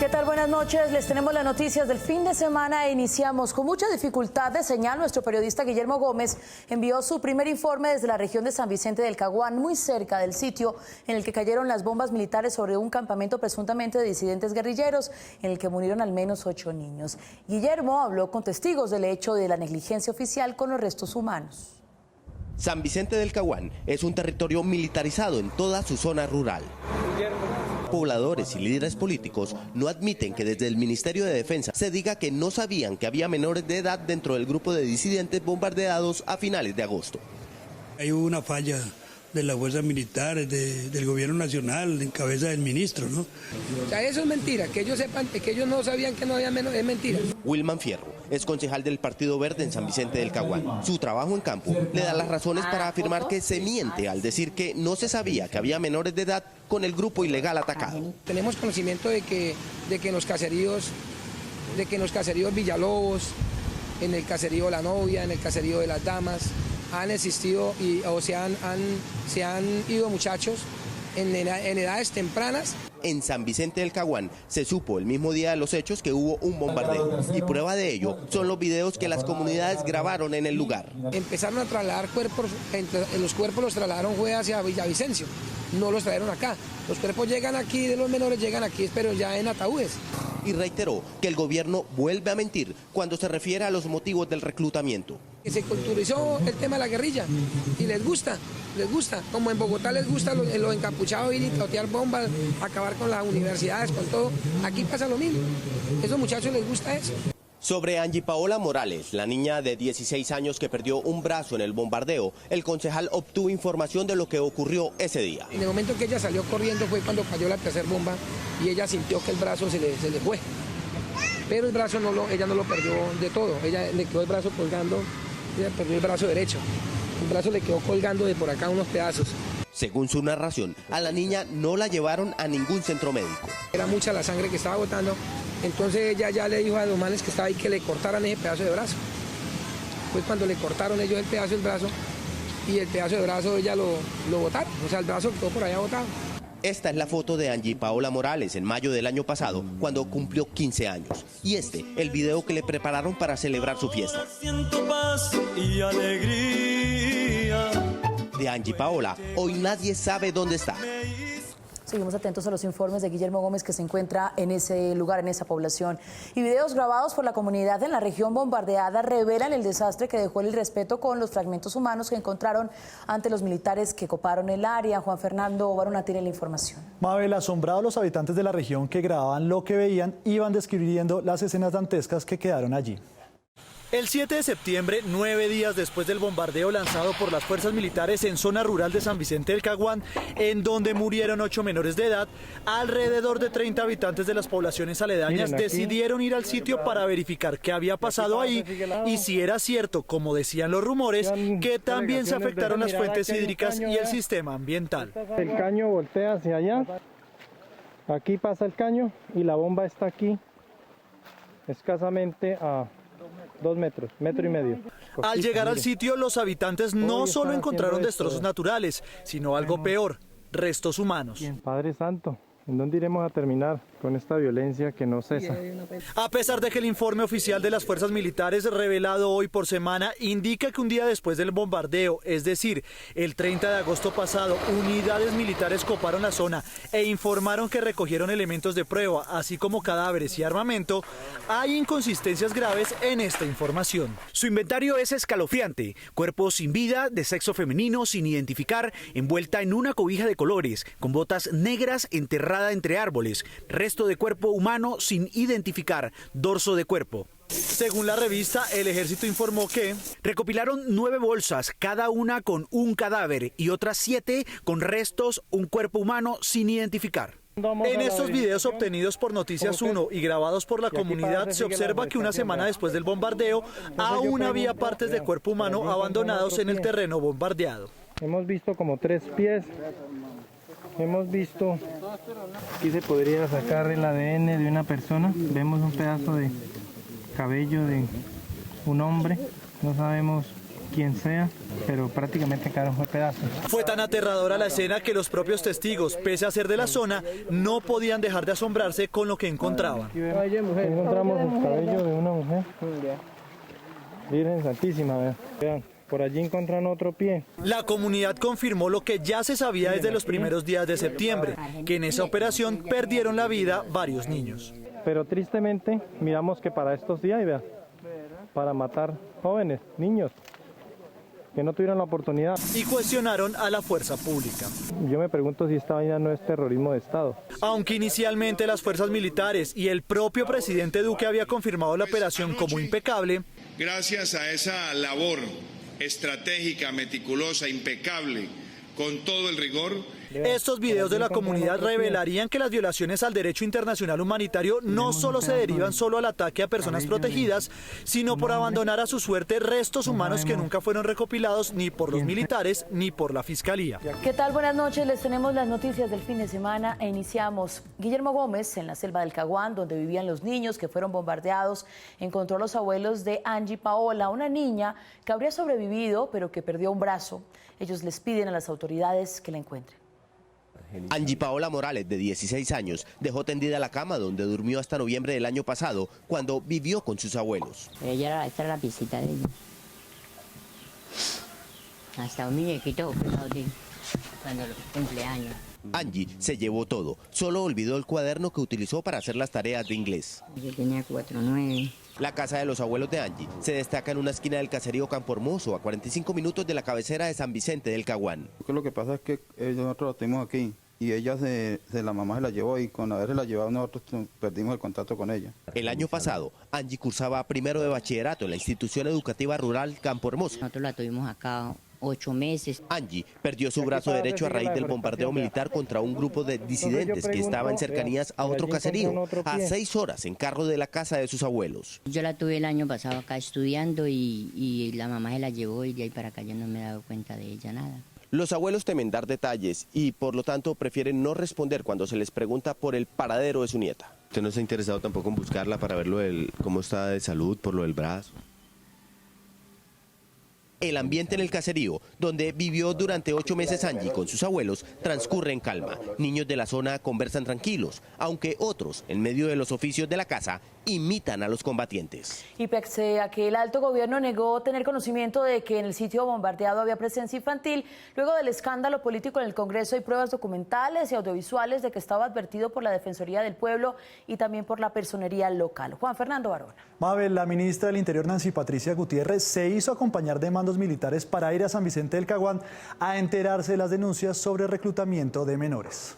¿Qué tal? Buenas noches. Les tenemos las noticias del fin de semana e iniciamos con mucha dificultad de señal. Nuestro periodista Guillermo Gómez envió su primer informe desde la región de San Vicente del Caguán, muy cerca del sitio en el que cayeron las bombas militares sobre un campamento presuntamente de disidentes guerrilleros, en el que murieron al menos 8 niños. Guillermo habló con testigos del hecho de la negligencia oficial con los restos humanos. San Vicente del Caguán es un territorio militarizado en toda su zona rural. Pobladores y líderes políticos no admiten que desde el Ministerio de Defensa se diga que no sabían que había menores de edad dentro del grupo de disidentes bombardeados a finales de agosto. Hay una falla de las fuerzas militares, del gobierno nacional, en cabeza del ministro, ¿no? O sea, eso es mentira, que ellos sepan que ellos no sabían que no había menos, es mentira. Wilman Fierro es concejal del Partido Verde en San Vicente del Caguán. Su trabajo en campo le da las razones para afirmar que se miente al decir que no se sabía que había menores de edad con el grupo ilegal atacado. Tenemos conocimiento de que en los caseríos Villalobos, en el caserío La Novia, en el caserío de las Damas, han existido se han ido muchachos en edades tempranas. En San Vicente del Caguán se supo el mismo día de los hechos que hubo un bombardeo y prueba de ello son los videos que las comunidades grabaron en el lugar. Empezaron a trasladar cuerpos, los cuerpos los trasladaron fue hacia Villavicencio, no los trajeron acá. Los cuerpos llegan aquí, de los menores llegan aquí, pero ya en ataúdes. Y reiteró que el gobierno vuelve a mentir cuando se refiere a los motivos del reclutamiento. Se culturizó el tema de la guerrilla y les gusta, como en Bogotá les gusta los encapuchados ir y totear bombas, acabar con las universidades, con todo, aquí pasa lo mismo, a esos muchachos les gusta eso. Sobre Angie Paola Morales, la niña de 16 años que perdió un brazo en el bombardeo, el concejal obtuvo información de lo que ocurrió ese día. En el momento que ella salió corriendo fue cuando cayó la tercera bomba y ella sintió que el brazo se le fue. Pero el brazo ella no lo perdió de todo, ella le quedó el brazo colgando, ella perdió el brazo derecho, el brazo le quedó colgando de por acá unos pedazos. Según su narración, a la niña no la llevaron a ningún centro médico. Era mucha la sangre que estaba botando, entonces ella ya le dijo a los manes que estaba ahí que le cortaran ese pedazo de brazo. Pues cuando le cortaron ellos el pedazo del brazo y el pedazo de brazo ella lo botaron, o sea el brazo quedó por allá botado. Esta es la foto de Angie Paola Morales en mayo del año pasado, cuando cumplió 15 años. Y el video que le prepararon para celebrar su fiesta. Siento paz y alegría. De Angie Paola, hoy nadie sabe dónde está. Seguimos atentos a los informes de Guillermo Gómez, que se encuentra en ese lugar, en esa población. Y videos grabados por la comunidad en la región bombardeada revelan el desastre que dejó el irrespeto con los fragmentos humanos que encontraron ante los militares que coparon el área. Juan Fernando Barona tiene la información. Mabel, asombrados los habitantes de la región que grababan lo que veían, iban describiendo las escenas dantescas que quedaron allí. El 7 de septiembre, 9 días después del bombardeo lanzado por las fuerzas militares en zona rural de San Vicente del Caguán, en donde murieron 8 menores de edad, alrededor de 30 habitantes de las poblaciones aledañas decidieron ir al sitio para verificar qué había pasado ahí y si era cierto, como decían los rumores, que también se afectaron las fuentes hídricas y el sistema ambiental. El caño voltea hacia allá, aquí pasa el caño y la bomba está aquí, escasamente a 2 metros, metro y medio. Al llegar al sitio, los habitantes no solo encontraron destrozos naturales, sino algo peor, restos humanos. Padre Santo, ¿en dónde iremos a terminar con esta violencia que no cesa? A pesar de que el informe oficial de las fuerzas militares revelado hoy por semana indica que un día después del bombardeo, es decir, el 30 de agosto pasado, unidades militares coparon la zona e informaron que recogieron elementos de prueba, así como cadáveres y armamento, hay inconsistencias graves en esta información. Su inventario es escalofriante: cuerpos sin vida, de sexo femenino, sin identificar, envuelta en una cobija de colores, con botas negras enterrada entre árboles, resto de cuerpo humano sin identificar, dorso de cuerpo. Según la revista, el ejército informó que recopilaron 9 bolsas, cada una con un cadáver, y otras 7 con restos, un cuerpo humano sin identificar. En estos videos obtenidos por Noticias 1 y grabados por la comunidad se observa que una semana después del bombardeo aún había partes de cuerpo humano abandonados en el terreno bombardeado. Hemos visto como 3 pies, hemos visto, aquí se podría sacar el ADN de una persona, vemos un pedazo de cabello de un hombre, no sabemos quien sea, pero prácticamente quedaron fue pedazos. Fue tan aterradora la escena que los propios testigos, pese a ser de la zona, no podían dejar de asombrarse con lo que encontraban. Aquí encontramos el cabello de una mujer. Virgen Santísima, vean. Por allí encuentran otro pie. La comunidad confirmó lo que ya se sabía desde los primeros días de septiembre, que en esa operación perdieron la vida varios niños. Pero tristemente miramos que para estos días, vean, para matar jóvenes, niños, que no tuvieron la oportunidad. Y cuestionaron a la fuerza pública. Yo me pregunto si esta vaina no es terrorismo de Estado. Aunque inicialmente las fuerzas militares y el propio presidente Duque había confirmado la operación como impecable, gracias a esa labor estratégica, meticulosa, impecable, con todo el rigor. Estos videos de la comunidad revelarían que las violaciones al derecho internacional humanitario no solo se derivan solo al ataque a personas protegidas, sino por abandonar a su suerte restos humanos que nunca fueron recopilados ni por los militares ni por la fiscalía. ¿Qué tal? Buenas noches. Les tenemos las noticias del fin de semana e iniciamos. Guillermo Gómez, en la selva del Caguán, donde vivían los niños que fueron bombardeados, encontró a los abuelos de Angie Paola, una niña que habría sobrevivido pero que perdió un brazo. Ellos les piden a las autoridades que la encuentren. Angie Paola Morales, de 16 años, dejó tendida la cama donde durmió hasta noviembre del año pasado, cuando vivió con sus abuelos. Esta era la visita de ella. Hasta un muñequito cuando los cumpleaños. Angie se llevó todo, solo olvidó el cuaderno que utilizó para hacer las tareas de inglés. Yo tenía 4-9. La casa de los abuelos de Angie se destaca en una esquina del caserío Campo Hermoso, a 45 minutos de la cabecera de San Vicente del Caguán. Lo que pasa es que nosotros la tuvimos aquí y ella la mamá se la llevó y con haberse la llevado nosotros perdimos el contacto con ella. El año pasado, Angie cursaba primero de bachillerato en la institución educativa rural Campo Hermoso. Nosotros la tuvimos acá 8 meses. Angie perdió su brazo derecho a raíz del bombardeo militar contra un grupo de disidentes que estaba en cercanías a otro caserío, a 6 horas en carro de la casa de sus abuelos. Yo la tuve el año pasado acá estudiando y la mamá se la llevó y de ahí para acá yo no me he dado cuenta de ella nada. Los abuelos temen dar detalles y por lo tanto prefieren no responder cuando se les pregunta por el paradero de su nieta. ¿Usted no se ha interesado tampoco en buscarla para ver cómo está de salud, por lo del brazo? El ambiente en el caserío, donde vivió durante 8 meses Angie con sus abuelos, transcurre en calma. Niños de la zona conversan tranquilos, aunque otros, en medio de los oficios de la casa, imitan a los combatientes. Y pese a que el alto gobierno negó tener conocimiento de que en el sitio bombardeado había presencia infantil, luego del escándalo político en el Congreso hay pruebas documentales y audiovisuales de que estaba advertido por la Defensoría del Pueblo y también por la personería local. Juan Fernando Barona. Mabel, la ministra del Interior, Nancy Patricia Gutiérrez, se hizo acompañar de mandos militares para ir a San Vicente del Caguán a enterarse de las denuncias sobre reclutamiento de menores.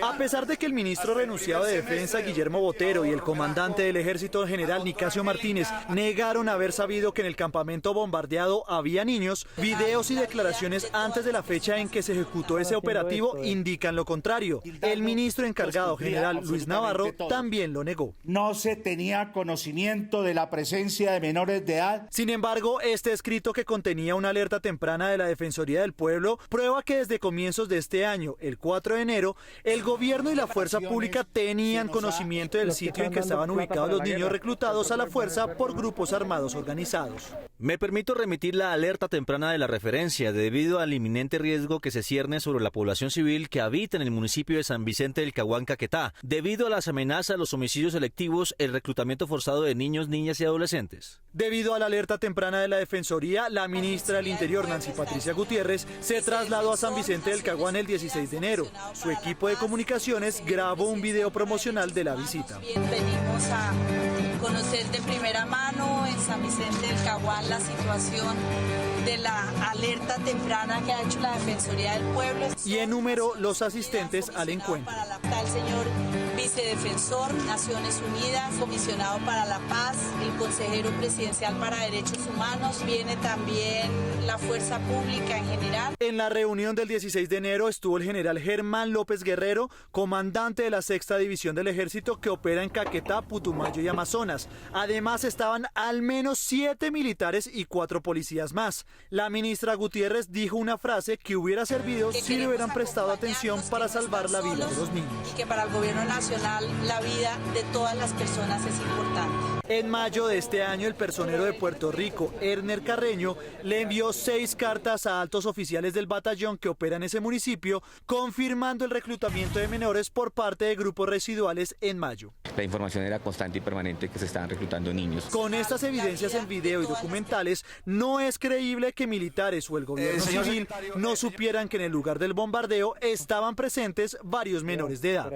A pesar de que el ministro renunciado de Defensa, Guillermo Botero, y el comandante del Ejército General, Nicasio Martínez, negaron haber sabido que en el campamento bombardeado había niños, videos y declaraciones antes de la fecha en que se ejecutó ese operativo indican lo contrario. El ministro encargado, general Luis Navarro, también lo negó. No se tenía conocimiento de la presencia de menores de edad. Sin embargo, este escrito, que contenía una alerta temprana de la Defensoría del Pueblo, prueba que desde comienzos de este año, el 4 de enero, el gobierno y la fuerza pública tenían conocimiento del sitio en que estaban ubicados los niños reclutados a la fuerza por grupos armados organizados. Me permito remitir la alerta temprana de la referencia debido al inminente riesgo que se cierne sobre la población civil que habita en el municipio de San Vicente del Caguán, Caquetá, debido a las amenazas, los homicidios selectivos, el reclutamiento forzado de niños, niñas y adolescentes. Debido a la alerta temprana de la Defensoría, la ministra del Interior, Nancy Patricia Gutiérrez, se trasladó a San Vicente del Caguán el 16 de enero. Su equipo de comunicaciones grabó un video promocional de la visita. Venimos a conocer de primera mano en San Vicente del Caguán la situación de la alerta temprana que ha hecho la Defensoría del Pueblo. Y enumeró los asistentes al encuentro. Está el señor vicedefensor, Naciones Unidas, comisionado para la paz, el consejero presidencial para derechos humanos, viene también la fuerza pública en general. En la reunión del 16 de enero estuvo el general Germán López Guerrero, comandante de la 6ª División del Ejército que opera en Caquetá, Putumayo y Amazonas. Además estaban al menos 7 militares y 4 policías más. La ministra Gutiérrez dijo una frase que hubiera servido si le hubieran prestado atención para salvar la vida de los niños. Y que para el gobierno nacional la vida de todas las personas es importante. En mayo de este año, el personero de Puerto Rico, Erner Carreño, le envió 6 cartas a altos oficiales del batallón que opera en ese municipio, confirmando el reclutamiento de menores por parte de grupos residuales en mayo. La información era constante y permanente que se estaban reclutando niños. Con estas evidencias en video y documentales, no es creíble que militares o el gobierno civil no supieran que en el lugar del bombardeo estaban presentes varios menores de edad.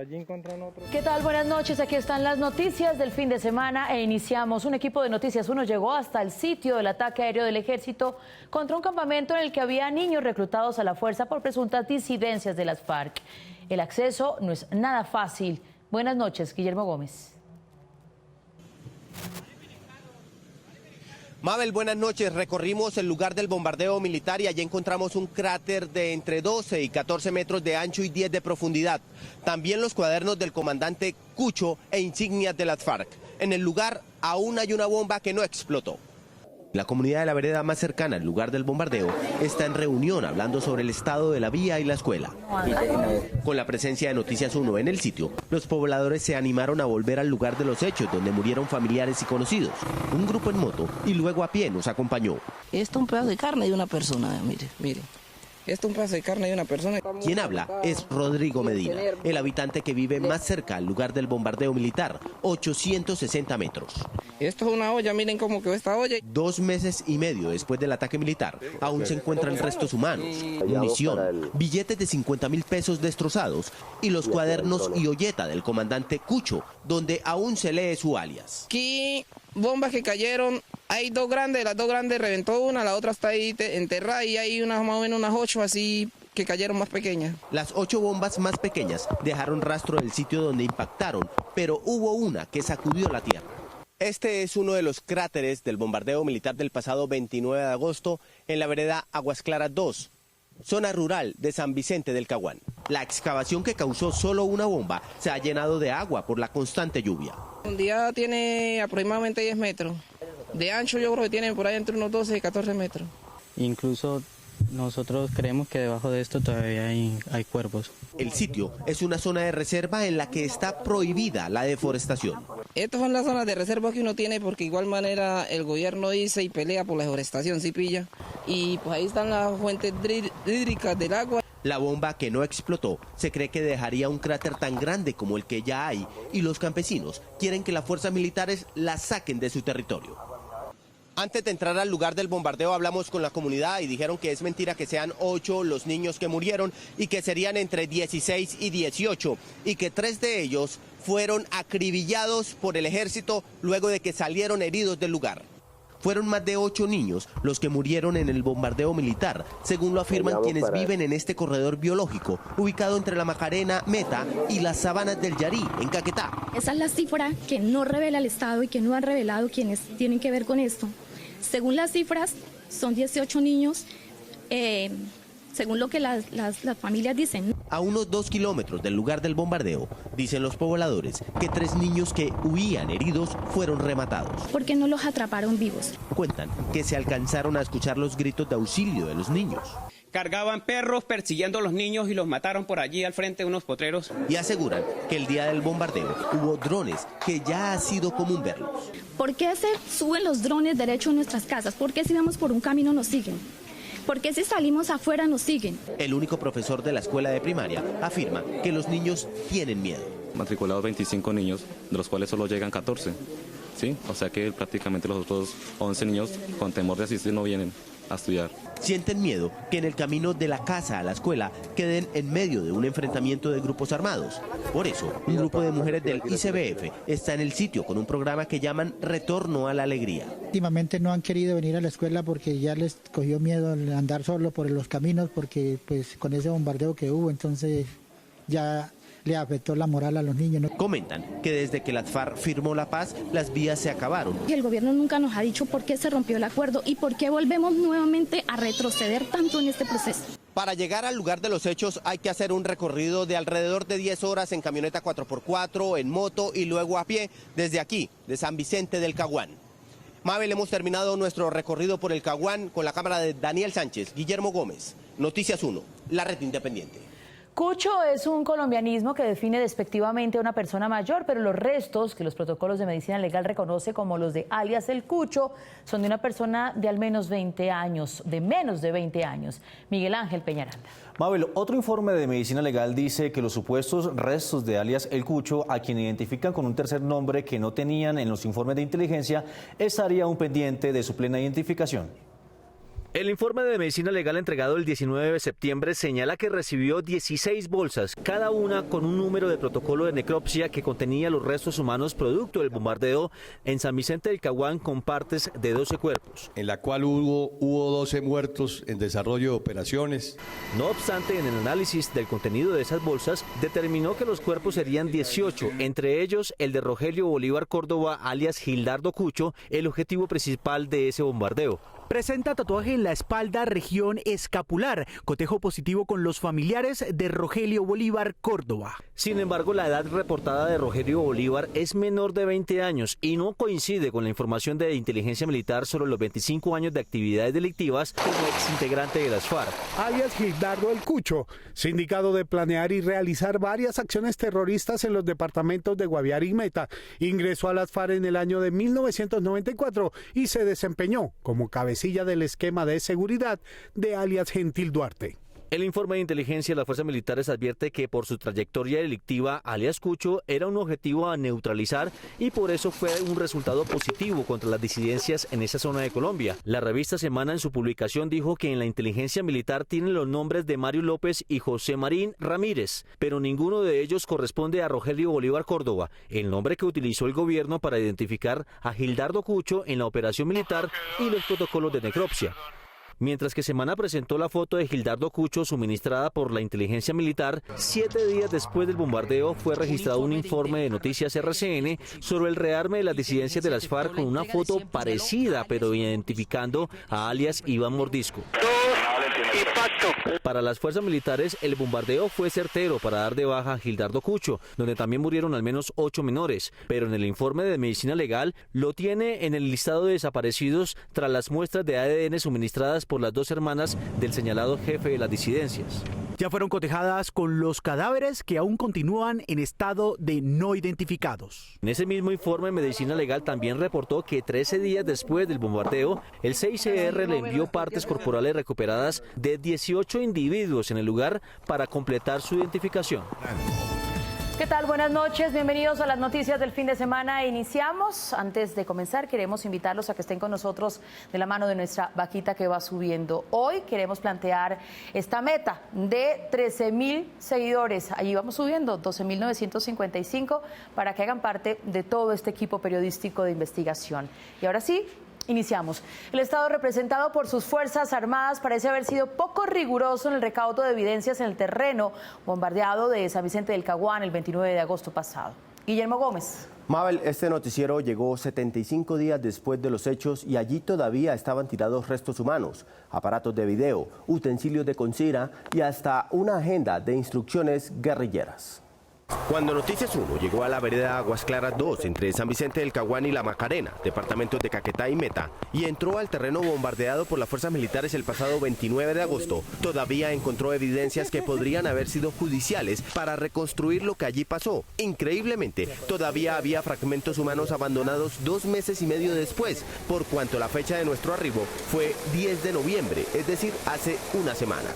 ¿Qué tal? Buenas noches, aquí están las noticias del fin de semana e iniciamos. Un equipo de Noticias 1 llegó hasta el sitio del ataque aéreo del ejército contra un campamento en el que había niños reclutados a la fuerza por presuntas disidencias de las FARC. El acceso no es nada fácil. Buenas noches, Guillermo Gómez. Mabel, buenas noches. Recorrimos el lugar del bombardeo militar y allí encontramos un cráter de entre 12 y 14 metros de ancho y 10 de profundidad. También los cuadernos del comandante Cucho e insignias de las FARC. En el lugar aún hay una bomba que no explotó. La comunidad de la vereda más cercana al lugar del bombardeo está en reunión hablando sobre el estado de la vía y la escuela. Con la presencia de Noticias 1 en el sitio, los pobladores se animaron a volver al lugar de los hechos donde murieron familiares y conocidos. Un grupo en moto y luego a pie nos acompañó. Esto es un pedazo de carne de una persona, mire. Esto es un pedazo de carne de una persona. Quien habla es Rodrigo Medina, el habitante que vive más cerca al lugar del bombardeo militar, 860 metros. Esto es una olla, miren cómo quedó esta olla. 2 meses y medio después del ataque militar, aún se encuentran restos humanos, munición, billetes de 50.000 pesos destrozados y los cuadernos y olleta del comandante Cucho, donde aún se lee su alias. Aquí bombas que cayeron, hay 2 grandes, las 2 grandes reventó una, la otra está ahí enterrada y hay unas más o menos unas 8 así que cayeron más pequeñas. Las 8 bombas más pequeñas dejaron rastro del sitio donde impactaron, pero hubo una que sacudió la tierra. Este es uno de los cráteres del bombardeo militar del pasado 29 de agosto en la vereda Aguas Claras 2, zona rural de San Vicente del Caguán. La excavación que causó solo una bomba se ha llenado de agua por la constante lluvia. Un día tiene aproximadamente 10 metros. De ancho yo creo que tiene por ahí entre unos 12 y 14 metros. Incluso nosotros creemos que debajo de esto todavía hay cuerpos. El sitio es una zona de reserva en la que está prohibida la deforestación. Estas son las zonas de reserva que uno tiene porque igual manera el gobierno dice y pelea por la deforestación, ¿sí pilla? Y pues ahí están las fuentes hídricas del agua. La bomba que no explotó se cree que dejaría un cráter tan grande como el que ya hay y los campesinos quieren que las fuerzas militares la saquen de su territorio. Antes de entrar al lugar del bombardeo hablamos con la comunidad y dijeron que es mentira que sean 8 los niños que murieron y que serían entre 16 y 18 y que 3 de ellos fueron acribillados por el ejército luego de que salieron heridos del lugar. Fueron más de 8 niños los que murieron en el bombardeo militar, según lo afirman quienes viven en este corredor biológico, ubicado entre la Macarena, Meta y las sabanas del Yarí, en Caquetá. Esa es la cifra que no revela el Estado y que no han revelado quienes tienen que ver con esto. Según las cifras, son 18 niños, según lo que las familias dicen. A unos 2 kilómetros del lugar del bombardeo, dicen los pobladores que 3 niños que huían heridos fueron rematados. ¿Por qué no los atraparon vivos? Cuentan que se alcanzaron a escuchar los gritos de auxilio de los niños. Cargaban perros persiguiendo a los niños y los mataron por allí al frente de unos potreros. Y aseguran que el día del bombardeo hubo drones que ya ha sido común verlos. ¿Por qué se suben los drones derecho a nuestras casas? ¿Por qué si vamos por un camino nos siguen? ¿Por qué si salimos afuera nos siguen? El único profesor de la escuela de primaria afirma que los niños tienen miedo. Matriculados 25 niños, de los cuales solo llegan 14. ¿Sí? O sea que prácticamente los otros 11 niños con temor de asistir no vienen a estudiar. Sienten miedo que en el camino de la casa a la escuela queden en medio de un enfrentamiento de grupos armados. Por eso, un grupo de mujeres del ICBF está en el sitio con un programa que llaman Retorno a la Alegría. Últimamente no han querido venir a la escuela porque ya les cogió miedo andar solo por los caminos porque pues con ese bombardeo que hubo, entonces ya le afectó la moral a los niños, ¿no? Comentan que desde que la FARC firmó la paz, las vías se acabaron. Y el gobierno nunca nos ha dicho por qué se rompió el acuerdo y por qué volvemos nuevamente a retroceder tanto en este proceso. Para llegar al lugar de los hechos hay que hacer un recorrido de alrededor de 10 horas en camioneta 4x4, en moto y luego a pie desde aquí, de San Vicente del Caguán. Mabel, hemos terminado nuestro recorrido por el Caguán con la cámara de Daniel Sánchez, Guillermo Gómez, Noticias 1, la red independiente. Cucho es un colombianismo que define despectivamente a una persona mayor, pero los restos que los protocolos de medicina legal reconoce como los de alias el Cucho son de una persona de al menos 20 años, de menos de 20 años. Miguel Ángel Peñaranda. Mabel, otro informe de medicina legal dice que los supuestos restos de alias el Cucho, a quien identifican con un tercer nombre que no tenían en los informes de inteligencia, estaría aún pendiente de su plena identificación. El informe de medicina legal entregado el 19 de septiembre señala que recibió 16 bolsas, cada una con un número de protocolo de necropsia que contenía los restos humanos producto del bombardeo en San Vicente del Caguán con partes de 12 cuerpos. En la cual hubo 12 muertos en desarrollo de operaciones. No obstante, en el análisis del contenido de esas bolsas, determinó que los cuerpos serían 18, entre ellos el de Rogelio Bolívar Córdoba, alias Gildardo Cucho, el objetivo principal de ese bombardeo. Presenta tatuaje en la espalda, región escapular, cotejo positivo con los familiares de Rogelio Bolívar Córdoba. Sin embargo, la edad reportada de Rogelio Bolívar es menor de 20 años y no coincide con la información de inteligencia militar sobre los 25 años de actividades delictivas como exintegrante de las FARC. Alias Gildardo el Cucho, sindicado de planear y realizar varias acciones terroristas en los departamentos de Guaviare y Meta, ingresó a las FARC en el año de 1994 y se desempeñó como cabecilla del esquema de seguridad de alias Gentil Duarte. El informe de inteligencia de las fuerzas militares advierte que por su trayectoria delictiva, alias Cucho era un objetivo a neutralizar y por eso fue un resultado positivo contra las disidencias en esa zona de Colombia. La revista Semana en su publicación dijo que en la inteligencia militar tienen los nombres de Mario López y José Marín Ramírez, pero ninguno de ellos corresponde a Rogelio Bolívar Córdoba, el nombre que utilizó el gobierno para identificar a Gildardo Cucho en la operación militar y los protocolos de necropsia. Mientras que Semana presentó la foto de Gildardo Cucho suministrada por la inteligencia militar, 7 días después del bombardeo fue registrado un informe de Noticias RCN sobre el rearme de las disidencias de las FARC con una foto parecida, pero identificando a alias Iván Mordisco. Para las fuerzas militares, el bombardeo fue certero para dar de baja a Gildardo Cucho, donde también murieron al menos 8 menores, pero en el informe de medicina legal lo tiene en el listado de desaparecidos tras las muestras de ADN suministradas por las 2 hermanas del señalado jefe de las disidencias. Ya fueron cotejadas con los cadáveres que aún continúan en estado de no identificados. En ese mismo informe, Medicina Legal también reportó que 13 días después del bombardeo, el CICR le envió partes corporales recuperadas de 18 individuos en el lugar para completar su identificación. ¿Qué tal? Buenas noches, bienvenidos a las noticias del fin de semana. Iniciamos. Antes de comenzar, queremos invitarlos a que estén con nosotros de la mano de nuestra vaquita que va subiendo. Hoy queremos plantear esta meta de 13.000 seguidores. Allí vamos subiendo 12.955 para que hagan parte de todo este equipo periodístico de investigación. Y ahora sí, iniciamos. El Estado, representado por sus Fuerzas Armadas, parece haber sido poco riguroso en el recaudo de evidencias en el terreno bombardeado de San Vicente del Caguán el 29 de agosto pasado. Guillermo Gómez. Mabel, este noticiero llegó 75 días después de los hechos y allí todavía estaban tirados restos humanos, aparatos de video, utensilios de cocina y hasta una agenda de instrucciones guerrilleras. Cuando Noticias 1 llegó a la vereda Aguas Claras 2 entre San Vicente del Caguán y La Macarena, departamentos de Caquetá y Meta, y entró al terreno bombardeado por las fuerzas militares el pasado 29 de agosto, todavía encontró evidencias que podrían haber sido judiciales para reconstruir lo que allí pasó. Increíblemente, todavía había fragmentos humanos abandonados 2 meses y medio después, por cuanto la fecha de nuestro arribo fue 10 de noviembre, es decir, hace una semana.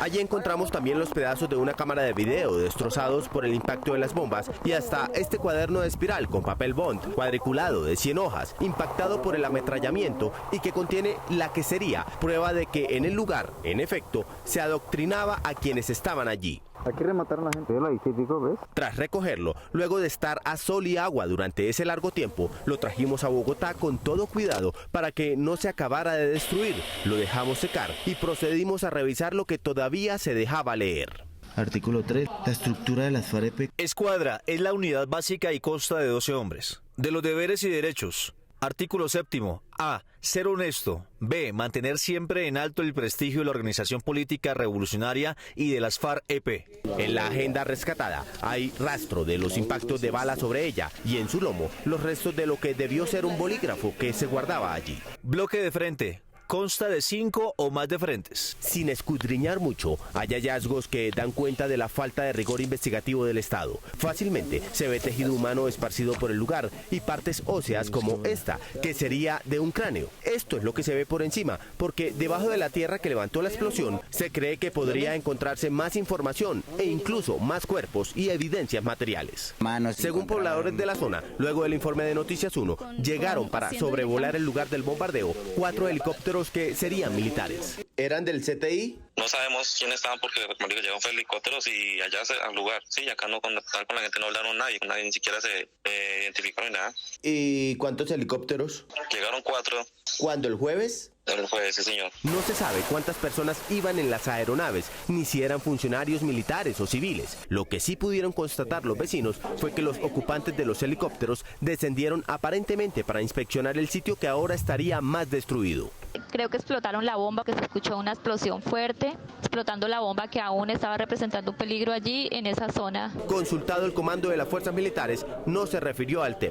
Allí encontramos también los pedazos de una cámara de video destrozados por el impacto de las bombas y hasta este cuaderno de espiral con papel bond cuadriculado de 100 hojas, impactado por el ametrallamiento y que contiene la que sería prueba de que en el lugar, en efecto, se adoctrinaba a quienes estaban allí. Aquí remataron a la gente, ahí típico, ¿ves? Tras recogerlo, luego de estar a sol y agua durante ese largo tiempo, lo trajimos a Bogotá con todo cuidado para que no se acabara de destruir. Lo dejamos secar y procedimos a revisar lo que todavía se dejaba leer. Artículo 3. La estructura de las FAREP. Escuadra es la unidad básica y consta de 12 hombres. De los deberes y derechos. Artículo 7. A. Ser honesto. B. Mantener siempre en alto el prestigio de la organización política revolucionaria y de las FARC-EP. En la agenda rescatada hay rastro de los impactos de bala sobre ella y en su lomo los restos de lo que debió ser un bolígrafo que se guardaba allí. Bloque de frente. consta de 5 o más de frentes. Sin escudriñar mucho, hay hallazgos que dan cuenta de la falta de rigor investigativo del Estado. Fácilmente se ve tejido humano esparcido por el lugar y partes óseas como esta, que sería de un cráneo. Esto es lo que se ve por encima, porque debajo de la tierra que levantó la explosión se cree que podría encontrarse más información e incluso más cuerpos y evidencias materiales. Según pobladores de la zona, luego del informe de Noticias 1, llegaron para sobrevolar el lugar del bombardeo 4 helicópteros que serían militares. ¿Eran del CTI? No sabemos quiénes estaban porque como digo, llegaron helicópteros y allá al lugar. Sí, acá no contactaron con la gente, no hablaron nadie ni siquiera se identificaron ni nada. ¿Y cuántos helicópteros? Llegaron 4. ¿Cuándo, el jueves? El jueves, sí, señor. No se sabe cuántas personas iban en las aeronaves, ni si eran funcionarios militares o civiles. Lo que sí pudieron constatar los vecinos fue que los ocupantes de los helicópteros descendieron aparentemente para inspeccionar el sitio que ahora estaría más destruido. Creo que explotaron la bomba, que se escuchó una explosión fuerte, explotando la bomba que aún estaba representando un peligro allí en esa zona. Consultado el comando de las fuerzas militares, no se refirió al tema.